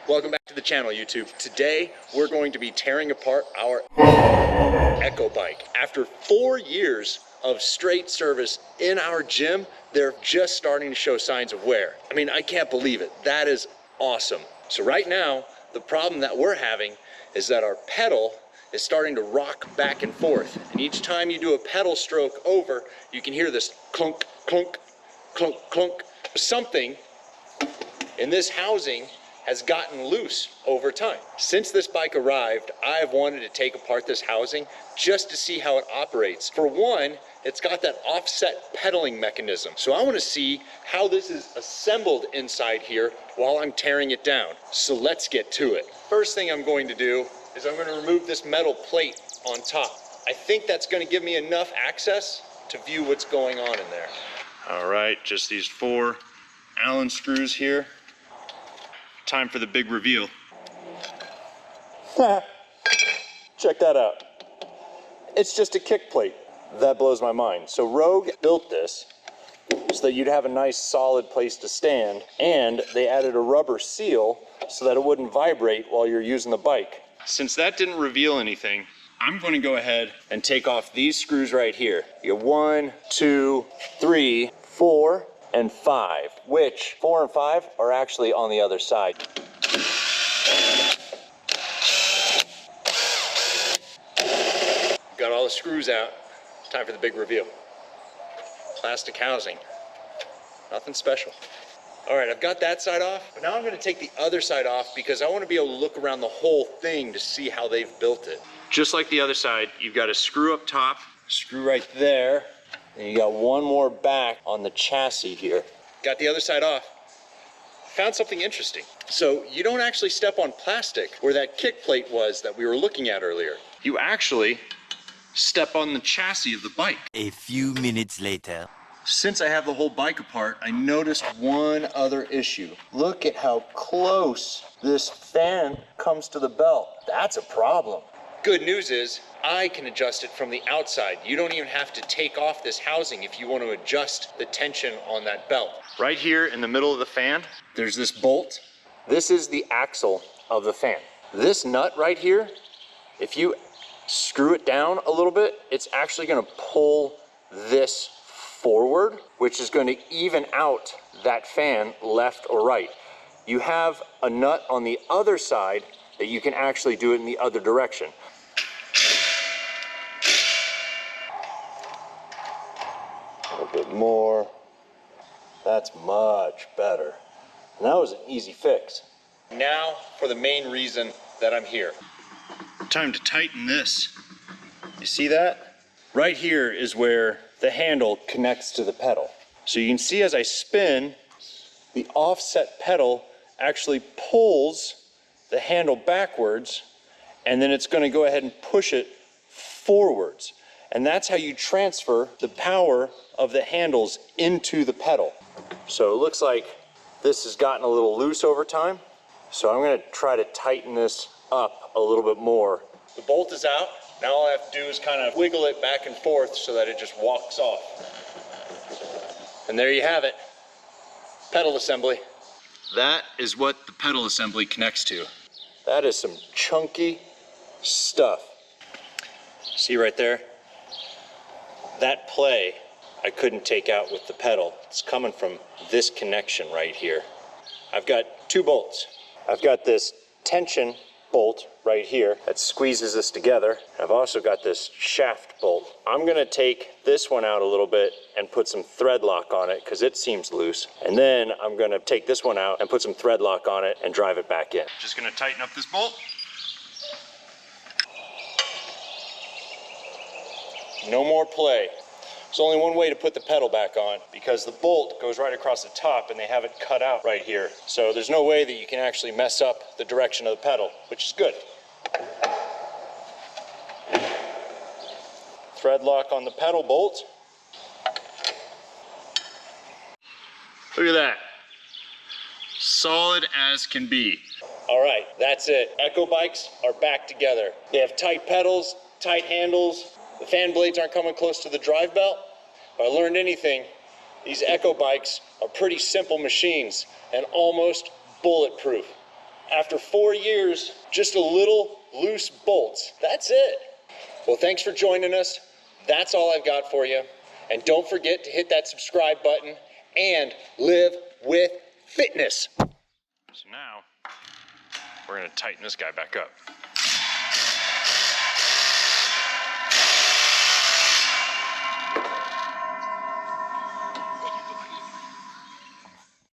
Welcome back to the channel, YouTube. Today, we're going to be tearing apart our Echo bike. After 4 years of straight service in our gym, they're just starting to show signs of wear. I mean, I can't believe it. That is awesome. So right now, the problem that we're having is that our pedal is starting to rock back and forth. And each time you do a pedal stroke over, you can hear this clunk, clunk, clunk, clunk. Something in this housing has gotten loose over time. Since this bike arrived, I've wanted to take apart this housing just to see how it operates. For one, it's got that offset pedaling mechanism. So I want to see how this is assembled inside here while I'm tearing it down. So let's get to it. First thing I'm going to do is I'm going to remove this metal plate on top. I think that's going to give me enough access to view what's going on in there. All right, just these 4 Allen screws here. Time for the big reveal. Check that out. It's just a kick plate. That blows my mind. So Rogue built this so that you'd have a nice solid place to stand, and they added a rubber seal so that it wouldn't vibrate while you're using the bike. Since that didn't reveal anything, I'm going to go ahead and take off these screws right here. You have 1, 2, 3, 4, and 5, which 4 and 5 are actually on the other side. Got all the screws out. Time for the big reveal. Plastic housing. Nothing special. All right, I've got that side off, but now I'm going to take the other side off because I want to be able to look around the whole thing to see how they've built it. Just like the other side, you've got a screw up top, screw right there, and you got one more back on the chassis here. Got the other side off. Found something interesting. So you don't actually step on plastic where that kick plate was that we were looking at earlier. You actually step on the chassis of the bike. A few minutes later. Since I have the whole bike apart, I noticed one other issue. Look at how close this fan comes to the belt. That's a problem. Good news is I can adjust it from the outside. You don't even have to take off this housing if you want to adjust the tension on that belt. Right here in the middle of the fan, there's this bolt. This is the axle of the fan. This nut right here, if you screw it down a little bit, it's actually going to pull this forward, which is going to even out that fan left or right. You have a nut on the other side that you can actually do it in the other direction. A little bit more. That's much better. And that was an easy fix. Now for the main reason that I'm here. Time to tighten this. You see that? Right here is where the handle connects to the pedal. So you can see as I spin, the offset pedal actually pulls the handle backwards, and then it's going to go ahead and push it forwards. And that's how you transfer the power of the handles into the pedal. So it looks like this has gotten a little loose over time. So I'm going to try to tighten this up a little bit more. The bolt is out. Now all I have to do is kind of wiggle it back and forth so that it just walks off. And there you have it. Pedal assembly. That is what the pedal assembly connects to. That is some chunky stuff. See right there? That play I couldn't take out with the pedal. It's coming from this connection right here. I've got 2 bolts. I've got this tension bolt right here that squeezes this together. I've also got this shaft bolt. I'm gonna take this one out a little bit and put some thread lock on it because it seems loose. And then I'm gonna take this one out and put some thread lock on it and drive it back in. Just gonna tighten up this bolt. No more play. There's only one way to put the pedal back on because the bolt goes right across the top and they have it cut out right here. So there's no way that you can actually mess up the direction of the pedal, which is good. Thread lock on the pedal bolt. Look at that. Solid as can be. All right, that's it. Echo bikes are back together. They have tight pedals, tight handles. The fan blades aren't coming close to the drive belt. If I learned anything, these Echo bikes are pretty simple machines and almost bulletproof. After 4 years, just a little loose bolts. That's it. Well, thanks for joining us. That's all I've got for you. And don't forget to hit that subscribe button and live with fitness. So now we're gonna tighten this guy back up.